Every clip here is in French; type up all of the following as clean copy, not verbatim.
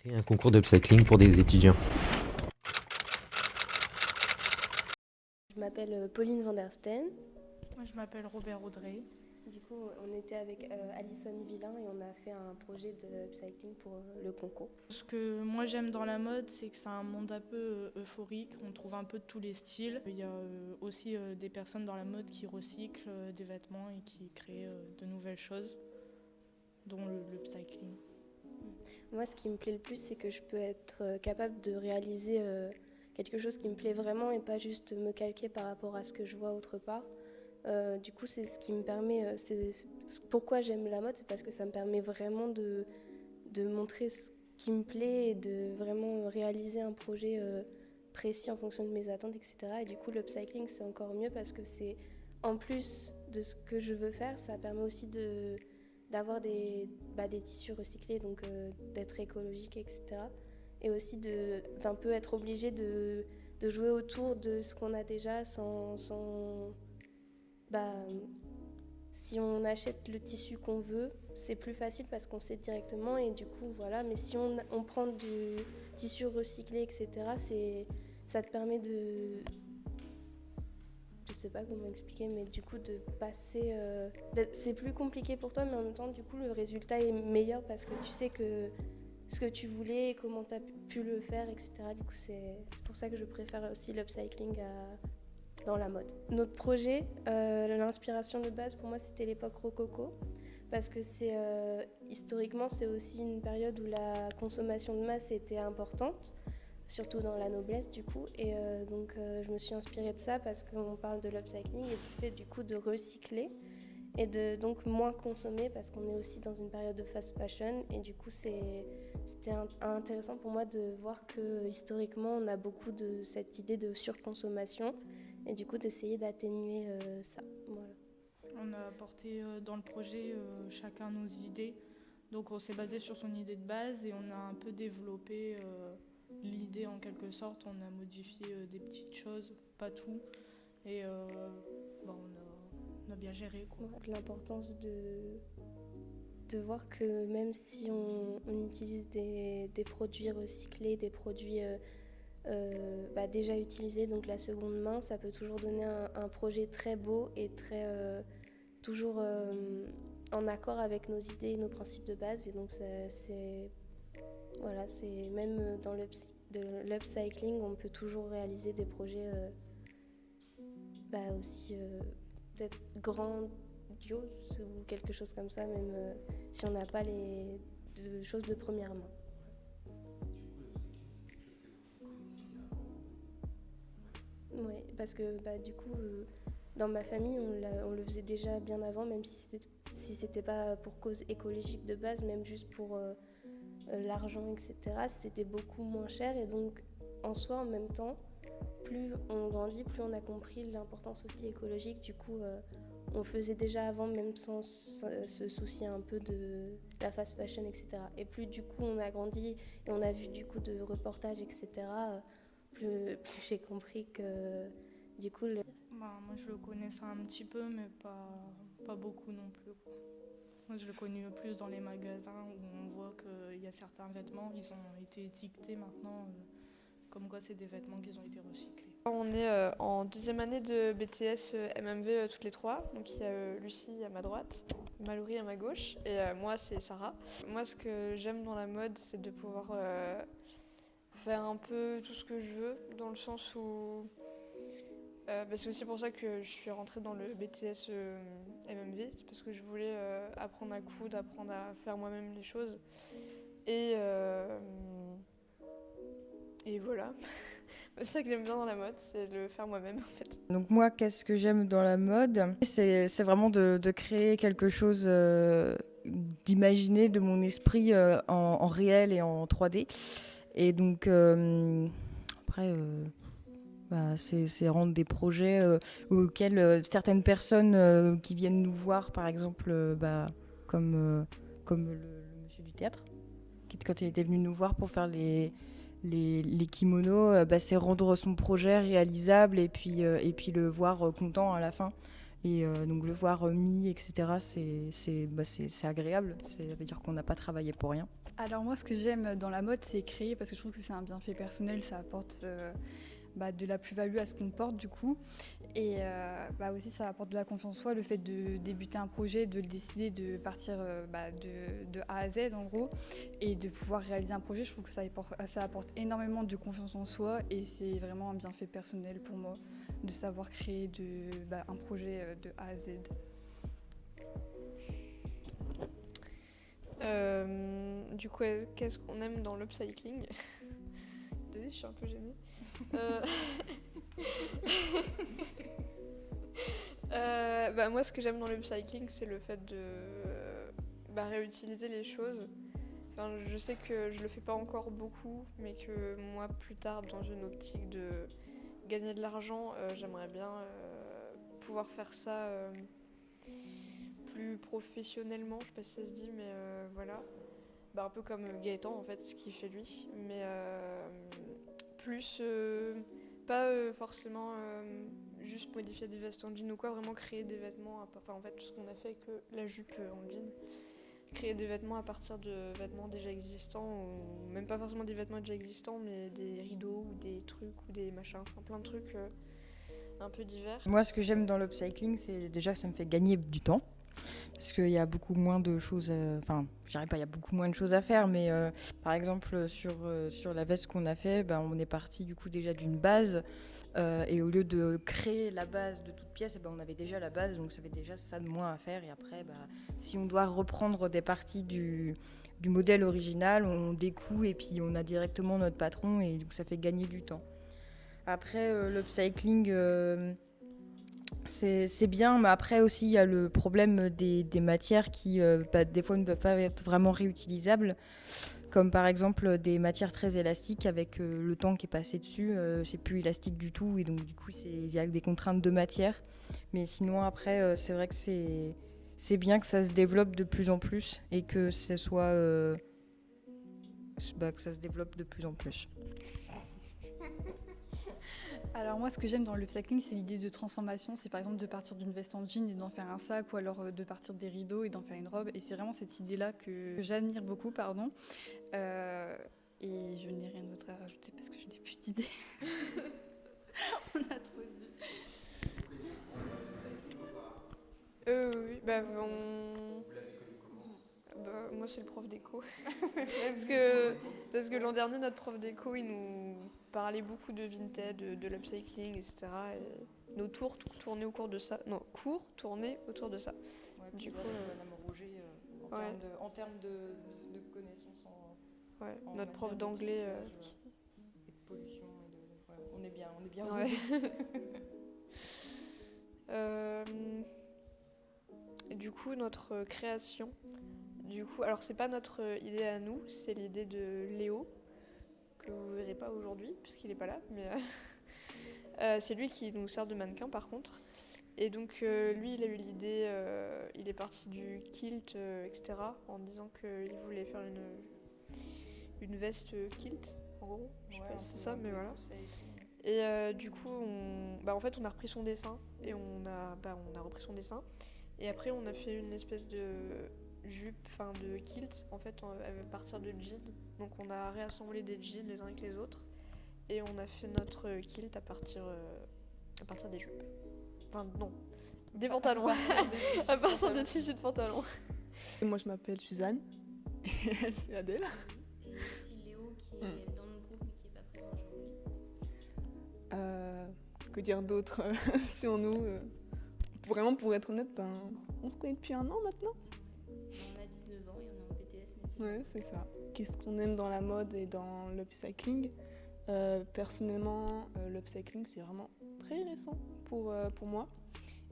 créer un concours d'upcycling pour des étudiants. Je m'appelle Pauline van der Steen. Moi, je m'appelle Robert Audrey. Du coup, on était avec Alison Villain et on a fait un projet de upcycling pour le concours. Ce que moi j'aime dans la mode, c'est que c'est un monde un peu euphorique. On trouve un peu de tous les styles. Il y a aussi des personnes dans la mode qui recyclent des vêtements et qui créent de nouvelles choses, dont l'upcycling. Moi, ce qui me plaît le plus, c'est que je peux être capable de réaliser quelque chose qui me plaît vraiment et pas juste me calquer par rapport à ce que je vois autre part. Du coup, c'est ce qui me permet, c'est pourquoi j'aime la mode, c'est parce que ça me permet vraiment de montrer ce qui me plaît et de vraiment réaliser un projet précis en fonction de mes attentes, etc. Et du coup, l'upcycling, c'est encore mieux parce que c'est, en plus de ce que je veux faire, ça permet aussi d'avoir des tissus recyclés, donc d'être écologique, etc. Et aussi d'un peu être obligé de jouer autour de ce qu'on a déjà sans si on achète le tissu qu'on veut, c'est plus facile parce qu'on sait directement et du coup voilà. Mais si on prend du tissu recyclé, etc., ça te permet je sais pas comment expliquer, mais du coup de passer, c'est plus compliqué pour toi, mais en même temps du coup le résultat est meilleur parce que tu sais que ce que tu voulais et comment tu as pu le faire, etc. Du coup c'est pour ça que je préfère aussi l'upcycling dans la mode. Notre projet, l'inspiration de base pour moi c'était l'époque rococo parce que historiquement c'est aussi une période où la consommation de masse était importante, surtout dans la noblesse du coup, et donc je me suis inspirée de ça parce qu'on parle de l'upcycling et du fait du coup de recycler et de donc moins consommer parce qu'on est aussi dans une période de fast fashion et du coup c'était intéressant pour moi de voir que historiquement on a beaucoup de cette idée de surconsommation et du coup d'essayer d'atténuer ça. Voilà. On a apporté dans le projet chacun nos idées. Donc on s'est basé sur son idée de base et on a un peu développé l'idée en quelque sorte. On a modifié des petites choses, pas tout. Et on a bien géré, quoi. Ouais, l'importance de voir que même si on utilise des produits recyclés, des produits déjà utilisés, donc la seconde main, ça peut toujours donner un projet très beau et très toujours en accord avec nos idées et nos principes de base. Et donc c'est même dans l'upcycling, on peut toujours réaliser des projets aussi peut-être grandioses ou quelque chose comme ça, même si on n'a pas les choses de première main. Oui, parce que du coup, dans ma famille, on le faisait déjà bien avant, même si c'était pas pour cause écologique de base, même juste pour l'argent, etc. C'était beaucoup moins cher et donc en soi, en même temps, plus on grandit, plus on a compris l'importance aussi écologique. Du coup, on faisait déjà avant, même sans se soucier un peu de la fast fashion, etc. Et plus du coup on a grandi et on a vu du coup de reportages, etc. Plus j'ai compris que du coup Moi je le connaissais un petit peu mais pas beaucoup non plus, quoi. Moi je le connais plus dans les magasins où on voit qu'il y a certains vêtements, ils ont été étiquetés maintenant, comme quoi c'est des vêtements qui ont été recyclés. On est en deuxième année de BTS MMV toutes les trois. Donc il y a Lucie à ma droite, Mallory à ma gauche et moi c'est Sarah. Moi ce que j'aime dans la mode c'est de pouvoir faire un peu tout ce que je veux dans le sens où c'est aussi pour ça que je suis rentrée dans le BTS MMV, parce que je voulais apprendre à coudre, apprendre à faire moi-même les choses. Et voilà. C'est ça que j'aime bien dans la mode, c'est le faire moi-même en fait. Donc moi, qu'est-ce que j'aime dans la mode ? C'est vraiment de créer quelque chose, d'imaginer de mon esprit en réel et en 3D. Et donc après, c'est rendre des projets auxquels certaines personnes qui viennent nous voir, par exemple, comme le monsieur du théâtre, quand il était venu nous voir pour faire les kimonos, c'est rendre son projet réalisable et puis le voir content à la fin. Et donc le voir mis, etc., c'est agréable. Ça veut dire qu'on n'a pas travaillé pour rien. Alors moi, ce que j'aime dans la mode, c'est créer, parce que je trouve que c'est un bienfait personnel, ça apporte de la plus-value à ce qu'on porte du coup. Et aussi, ça apporte de la confiance en soi, le fait de débuter un projet, de le décider, de partir de A à Z en gros, et de pouvoir réaliser un projet. Je trouve que ça apporte énormément de confiance en soi, et c'est vraiment un bienfait personnel pour moi de savoir créer un projet de A à Z. Du coup, qu'est-ce qu'on aime dans l'upcycling? Désolée, je suis un peu gênée. Moi, ce que j'aime dans l'upcycling, c'est le fait de réutiliser les choses. Enfin, je sais que je le fais pas encore beaucoup, mais que moi, plus tard, dans une optique de gagner de l'argent, j'aimerais bien pouvoir faire ça plus professionnellement. Je sais pas si ça se dit, mais voilà. Un peu comme Gaëtan, en fait, ce qu'il fait lui, mais plus pas forcément juste modifier des vestes en jean ou quoi, vraiment créer des vêtements, en fait, ce qu'on a fait avec la jupe en jean, créer des vêtements à partir de vêtements déjà existants, ou même pas forcément des vêtements déjà existants, mais des rideaux ou des trucs ou des machins, enfin, plein de trucs un peu divers. Moi, ce que j'aime dans l'upcycling, c'est déjà que ça me fait gagner du temps. Parce qu'il y a beaucoup moins de choses, je dirais pas il y a beaucoup moins de choses à faire, mais par exemple sur la veste qu'on a fait, on est parti du coup déjà d'une base, et au lieu de créer la base de toute pièce, on avait déjà la base, donc ça fait déjà ça de moins à faire. Et après, si on doit reprendre des parties du modèle original, on découd et puis on a directement notre patron, et donc ça fait gagner du temps. Après, l'upcycling... c'est bien, mais après aussi il y a le problème des matières qui des fois ne peuvent pas être vraiment réutilisables, comme par exemple des matières très élastiques avec le temps qui est passé dessus, c'est plus élastique du tout, et donc du coup il y a des contraintes de matière. Mais sinon après c'est vrai que c'est bien que ça se développe de plus en plus et que ce soit que ça se développe de plus en plus. Alors moi, ce que j'aime dans l'upcycling, c'est l'idée de transformation. C'est par exemple de partir d'une veste en jean et d'en faire un sac, ou alors de partir des rideaux et d'en faire une robe. Et c'est vraiment cette idée-là que j'admire beaucoup, et je n'ai rien d'autre à rajouter parce que je n'ai plus d'idées. On a trop dit. Oui, moi c'est le prof d'éco. parce que l'an dernier, notre prof d'éco, il nous parlait beaucoup de Vinted, de l'upcycling, etc. Et nos cours tournaient autour de ça. Ouais, du coup, Madame Roger, en termes de connaissances notre prof d'anglais. Et de pollution, on est bien Ouais. Et du coup, notre création. Alors c'est pas notre idée à nous, c'est l'idée de Léo, que vous verrez pas aujourd'hui puisqu'il est pas là, mais c'est lui qui nous sert de mannequin par contre. Et donc lui, il a eu l'idée, il est parti du kilt, etc. en disant qu'il voulait faire une veste kilt, en gros. Je sais pas si c'est ça, mais voilà. Et du coup, en fait, on a repris son dessin et on a repris son dessin. Et après, on a fait une espèce de jupe, de kilt, en fait, à partir de jeans. Donc, on a réassemblé des jeans les uns avec les autres. Et on a fait notre kilt à partir des jupes. Enfin, non, des pantalons. À partir des tissus de pantalons. Et moi, je m'appelle Suzanne. Et elle, c'est Adèle. Et aussi Léo qui est dans notre groupe mais qui n'est pas présent aujourd'hui. Que dire d'autre sur nous Vraiment, pour être honnête, on se connaît depuis 1 an maintenant. On a 19 ans et on est en BTS métier. Ouais, c'est ça. Qu'est-ce qu'on aime dans la mode et dans l'upcycling ? Personnellement, l'upcycling, c'est vraiment très récent pour moi.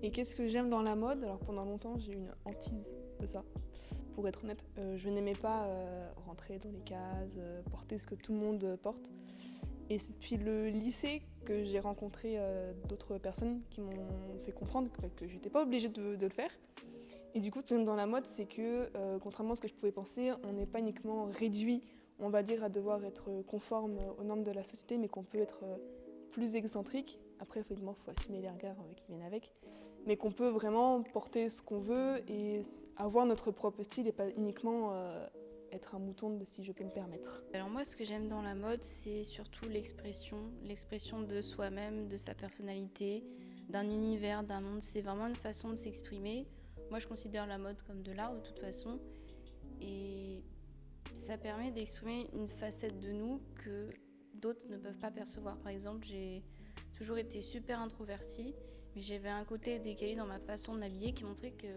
Et qu'est-ce que j'aime dans la mode ? Alors pendant longtemps, j'ai eu une hantise de ça. Pour être honnête, je n'aimais pas rentrer dans les cases, porter ce que tout le monde porte. Et c'est depuis le lycée que j'ai rencontré d'autres personnes qui m'ont fait comprendre que j'étais pas obligée de le faire. Et du coup, ce que j'aime dans la mode, c'est que, contrairement à ce que je pouvais penser, on n'est pas uniquement réduit, on va dire, à devoir être conforme aux normes de la société, mais qu'on peut être plus excentrique. Après, évidemment, il faut assumer les regards qui viennent avec. Mais qu'on peut vraiment porter ce qu'on veut et avoir notre propre style et pas uniquement être un mouton, si je peux me permettre. Alors moi, ce que j'aime dans la mode, c'est surtout l'expression de soi-même, de sa personnalité, d'un univers, d'un monde. C'est vraiment une façon de s'exprimer. Moi, je considère la mode comme de l'art de toute façon. Et ça permet d'exprimer une facette de nous que d'autres ne peuvent pas percevoir. Par exemple, j'ai toujours été super introvertie, mais j'avais un côté décalé dans ma façon de m'habiller qui montrait que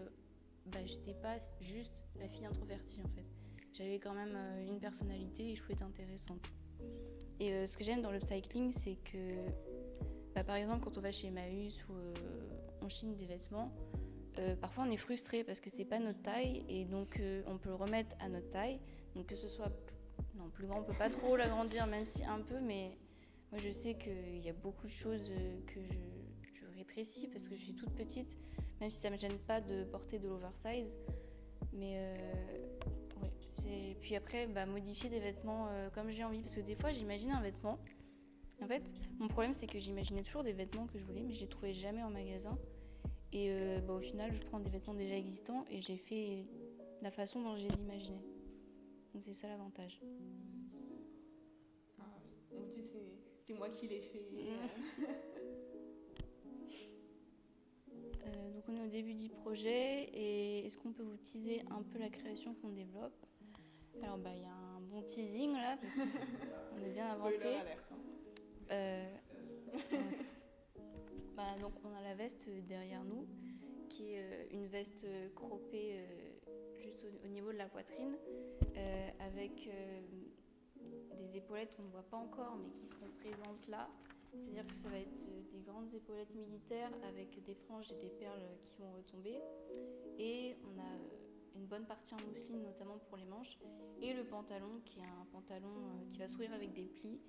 j'étais pas juste la fille introvertie en fait. J'avais quand même une personnalité et je pouvais être intéressante. Et ce que j'aime dans l'upcycling, c'est que par exemple quand on va chez Emmaüs ou on chine des vêtements, parfois on est frustré parce que c'est pas notre taille et donc on peut le remettre à notre taille. Donc que ce soit plus grand, on peut pas trop l'agrandir même si un peu, mais moi je sais qu'il y a beaucoup de choses que je rétrécis parce que je suis toute petite, même si ça me gêne pas de porter de l'oversize. Mais puis après modifier des vêtements comme j'ai envie, parce que des fois j'imagine un vêtement. En fait, mon problème c'est que j'imaginais toujours des vêtements que je voulais, mais je les trouvais jamais en magasin. Et au final, je prends des vêtements déjà existants et j'ai fait la façon dont je les imaginais. Donc c'est ça l'avantage. Ah oui, on se dit c'est moi qui l'ai fait. Donc on est au début du projet et est-ce qu'on peut vous teaser un peu la création qu'on développe? Alors il y a un bon teasing là parce qu'on est bien avancé. Spoiler alert, Donc on a la veste derrière nous qui est une veste croppée juste au niveau de la poitrine avec des épaulettes qu'on ne voit pas encore mais qui seront présentes là. C'est-à-dire que ça va être des grandes épaulettes militaires avec des franges et des perles qui vont retomber. Et on a une bonne partie en mousseline, notamment pour les manches. Et le pantalon, qui est un pantalon qui va s'ouvrir avec des plis.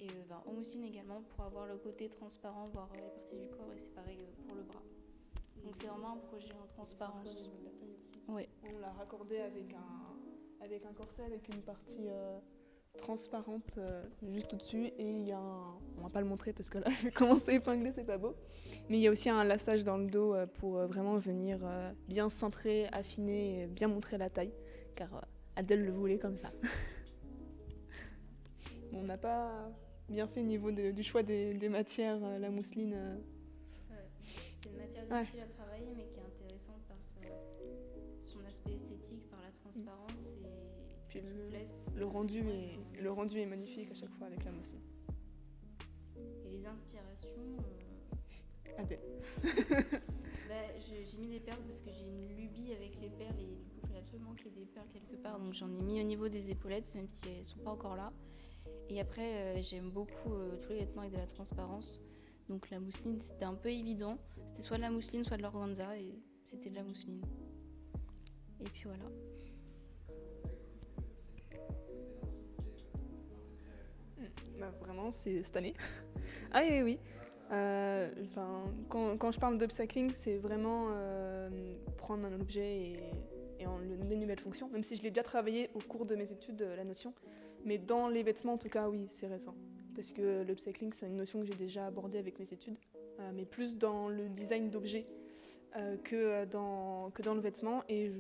Et en mousseline également, pour avoir le côté transparent, voir les parties du corps. Et c'est pareil pour le bras. Donc c'est vraiment un projet en transparence. Oui. On l'a raccordé avec un corset, avec une partie... transparente juste au-dessus et il y a on va pas le montrer parce que là je vais commencer à épingler, c'est pas beau, mais il y a aussi un lassage dans le dos pour vraiment venir bien cintrer, affiner et bien montrer la taille car Adèle le voulait comme ça. On n'a pas bien fait niveau du choix des matières, la mousseline. C'est une matière difficile à travailler mais qui est intéressante par son aspect esthétique, par la transparence et sa souplesse. Le rendu est magnifique à chaque fois avec la mousseline. Et les inspirations... Adèle. J'ai mis des perles parce que j'ai une lubie avec les perles et du coup il fallait absolument qu'il y ait des perles quelque part. Donc j'en ai mis au niveau des épaulettes même si elles ne sont pas encore là. Et après j'aime beaucoup tous les vêtements avec de la transparence. Donc la mousseline c'était un peu évident. C'était soit de la mousseline soit de l'organza et c'était de la mousseline. Et puis voilà. Vraiment, c'est cette année. Ah oui. Quand je parle d'upcycling, c'est vraiment prendre un objet et en lui donner une nouvelle fonction, même si je l'ai déjà travaillé au cours de mes études, la notion. Mais dans les vêtements, en tout cas, oui, c'est récent. Parce que l'upcycling, c'est une notion que j'ai déjà abordée avec mes études, mais plus dans le design d'objets que dans le vêtement. Et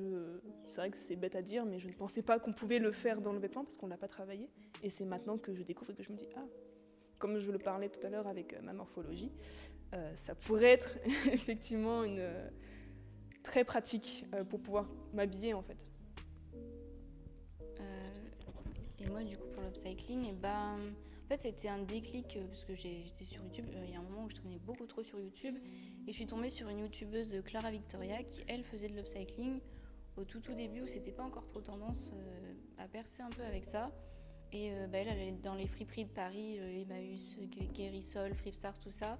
c'est vrai que c'est bête à dire, mais je ne pensais pas qu'on pouvait le faire dans le vêtement parce qu'on ne l'a pas travaillé. Et c'est maintenant que je découvre et que je me dis, comme je le parlais tout à l'heure avec ma morphologie, ça pourrait être effectivement très pratique pour pouvoir m'habiller en fait. Et moi du coup pour l'upcycling, en fait c'était un déclic parce que j'étais sur YouTube, il y a un moment où je traînais beaucoup trop sur YouTube et je suis tombée sur une youtubeuse Clara Victoria qui elle faisait de l'upcycling au tout début où c'était pas encore trop tendance à percer un peu avec ça. Et elle allait dans les friperies de Paris, Emmaüs, Guérissol, Fripstars, tout ça,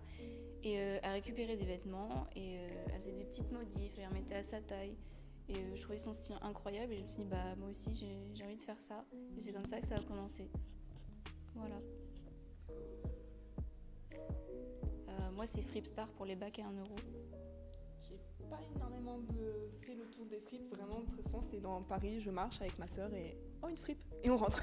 et elle récupérait des vêtements et elle faisait des petites modifs, elle les remettait à sa taille. Et je trouvais son style incroyable et je me suis dit moi aussi j'ai envie de faire ça. Et c'est comme ça que ça a commencé. Voilà. Moi c'est Fripstars pour les bacs à 1€. J'ai pas énormément fait le tour des fripes, vraiment très souvent c'est dans Paris, je marche avec ma sœur et une fripe et on rentre.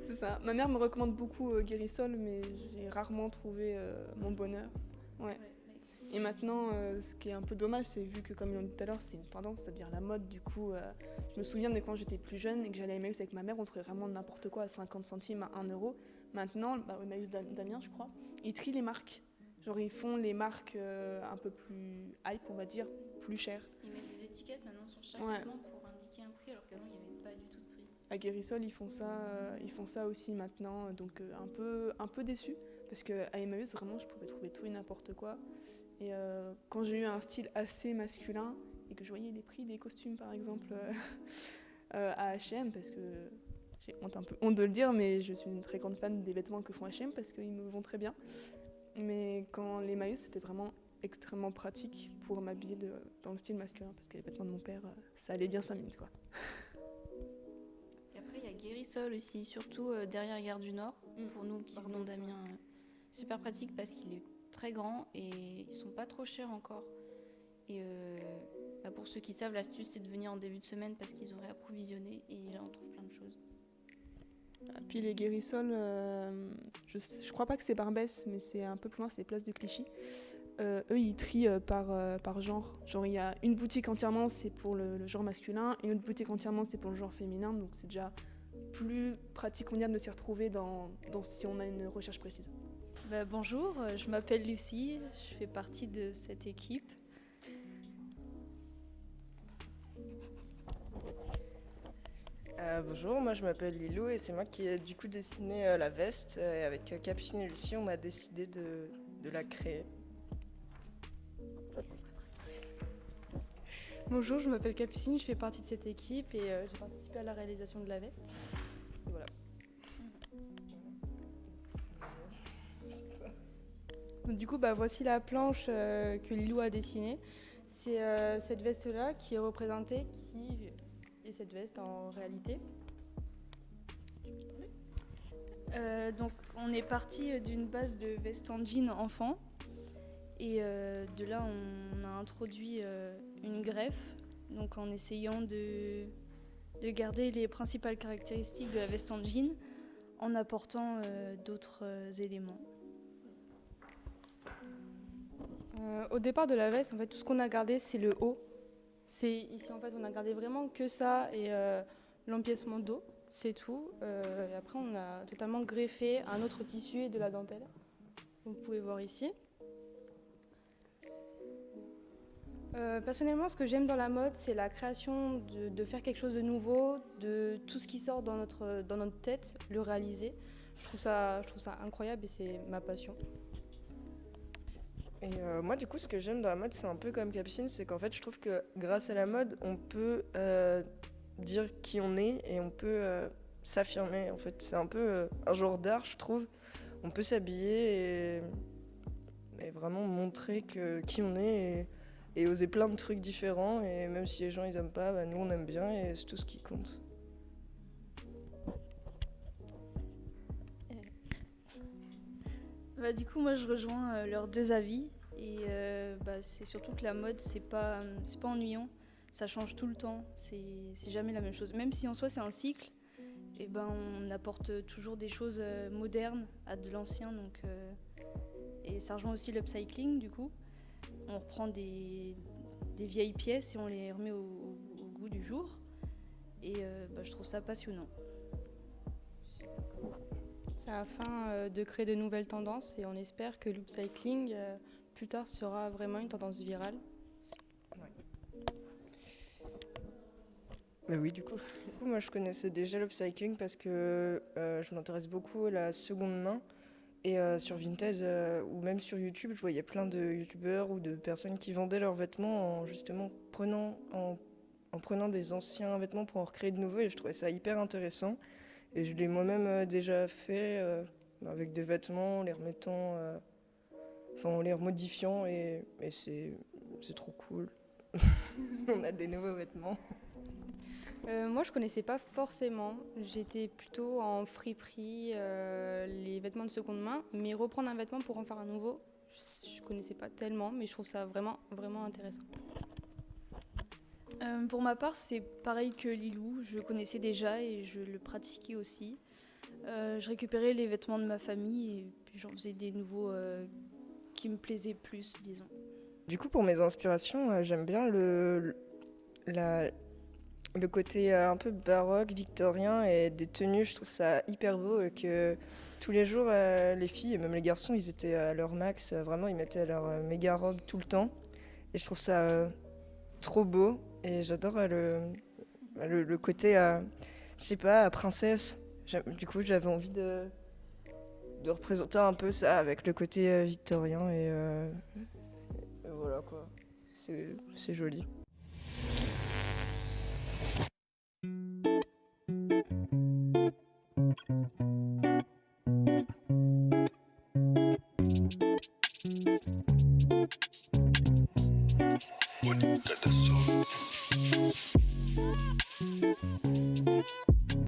C'est ça. Ma mère me recommande beaucoup Guérissol mais j'ai rarement trouvé mon bonheur. Ouais. Et maintenant, ce qui est un peu dommage, c'est vu que, comme on dit tout à l'heure, c'est une tendance, c'est-à-dire la mode. Du coup, je me souviens de quand j'étais plus jeune et que j'allais à Emmaüs avec ma mère, on trouvait vraiment n'importe quoi à 50 centimes, à 1 euro. Maintenant, au Emmaüs d'Amiens, je crois, ils trient les marques. Genre, ils font les marques un peu plus hype, on va dire, plus chères. Ils mettent des étiquettes maintenant sur chaque Ouais. vêtement pour indiquer un prix, alors qu'avant, il n'y avait pas du tout de prix. À Guérissol, ils font ça aussi maintenant, donc un peu déçue. Parce qu'à Emmaüs, vraiment, je pouvais trouver tout et n'importe quoi. Et quand j'ai eu un style assez masculin et que je voyais les prix des costumes, par exemple, à H&M, parce que j'ai un peu honte de le dire, mais je suis une très grande fan des vêtements que font H&M parce qu'ils me vont très bien. Mais quand les Emmaüs, c'était vraiment extrêmement pratique pour m'habiller dans le style masculin, parce que les vêtements de mon père, ça allait bien 5 minutes, quoi. Et après, il y a Guérissol aussi, surtout derrière Gare du Nord, pour nous qui venons d'Amiens. Super pratique parce qu'il est très grand et ils sont pas trop chers encore. Et pour ceux qui savent, l'astuce c'est de venir en début de semaine parce qu'ils auraient approvisionné et là on trouve plein de choses. Et puis les Guérissol, je crois pas que c'est Barbès, mais c'est un peu plus loin, c'est Place de Clichy. Eux, ils trient par genre. Genre, il y a une boutique entièrement, c'est pour le genre masculin, une autre boutique entièrement, c'est pour le genre féminin. Donc, c'est déjà plus pratique, on vient de s'y retrouver si on a une recherche précise. Bonjour, je m'appelle Lucie, je fais partie de cette équipe. Bonjour, moi je m'appelle Lilou et c'est moi qui ai du coup dessiné la veste. Et avec Capucine et Lucie, on a décidé de la créer. Bonjour, je m'appelle Capucine, je fais partie de cette équipe et j'ai participé à la réalisation de la veste. Et voilà. Donc, du coup, voici la planche que Lilou a dessinée. C'est cette veste-là qui est représentée, qui est cette veste en réalité. Donc, on est parti d'une base de veste en jean enfant. Et de là, on a introduit une greffe, donc en essayant de garder les principales caractéristiques de la veste en jean, en apportant d'autres éléments. Au départ de la veste, en fait, tout ce qu'on a gardé, c'est le haut. Ici, en fait, on a gardé vraiment que ça et l'empiècement dos, c'est tout. Et après, on a totalement greffé un autre tissu et de la dentelle. Vous pouvez voir ici. Personnellement, ce que j'aime dans la mode, c'est la création de faire quelque chose de nouveau, de tout ce qui sort dans notre tête, le réaliser. Je trouve ça incroyable et c'est ma passion. Et moi, du coup, ce que j'aime dans la mode, c'est un peu comme Capucine, c'est qu'en fait, je trouve que grâce à la mode, on peut dire qui on est et on peut s'affirmer. En fait, c'est un peu un genre d'art, je trouve. On peut s'habiller et vraiment montrer qui on est et oser plein de trucs différents. Et même si les gens ils aiment pas, nous on aime bien et c'est tout ce qui compte. Du coup, moi je rejoins leurs deux avis et c'est surtout que la mode c'est pas ennuyant, ça change tout le temps, c'est jamais la même chose. Même si en soi c'est un cycle, et on apporte toujours des choses modernes à de l'ancien, et ça rejoint aussi l'upcycling du coup. On reprend des vieilles pièces et on les remet au goût du jour et je trouve ça passionnant. C'est afin de créer de nouvelles tendances et on espère que l'upcycling plus tard sera vraiment une tendance virale. Oui, du coup, moi je connaissais déjà l'upcycling parce que je m'intéresse beaucoup à la seconde main. Et sur Vinted ou même sur YouTube, je voyais plein de youtubeurs ou de personnes qui vendaient leurs vêtements en justement prenant des anciens vêtements pour en recréer de nouveaux. Et je trouvais ça hyper intéressant. Et je l'ai moi-même déjà fait avec des vêtements, en les remettant, en les remodifiant. Et c'est trop cool. On a des nouveaux vêtements. Moi, je connaissais pas forcément. J'étais plutôt en friperie, les vêtements de seconde main. Mais reprendre un vêtement pour en faire un nouveau, je connaissais pas tellement, mais je trouve ça vraiment, vraiment intéressant. Pour ma part, c'est pareil que Lilou. Je le connaissais déjà et je le pratiquais aussi. Je récupérais les vêtements de ma famille et puis j'en faisais des nouveaux qui me plaisaient plus, disons. Du coup, pour mes inspirations, j'aime bien le côté un peu baroque, victorien et des tenues. Je trouve ça hyper beau et que tous les jours, les filles et même les garçons, ils étaient à leur max. Vraiment, ils mettaient leur méga robe tout le temps. Et je trouve ça trop beau. Et j'adore le côté, je sais pas, princesse. Du coup, j'avais envie de représenter un peu ça avec le côté victorien et voilà quoi. C'est joli.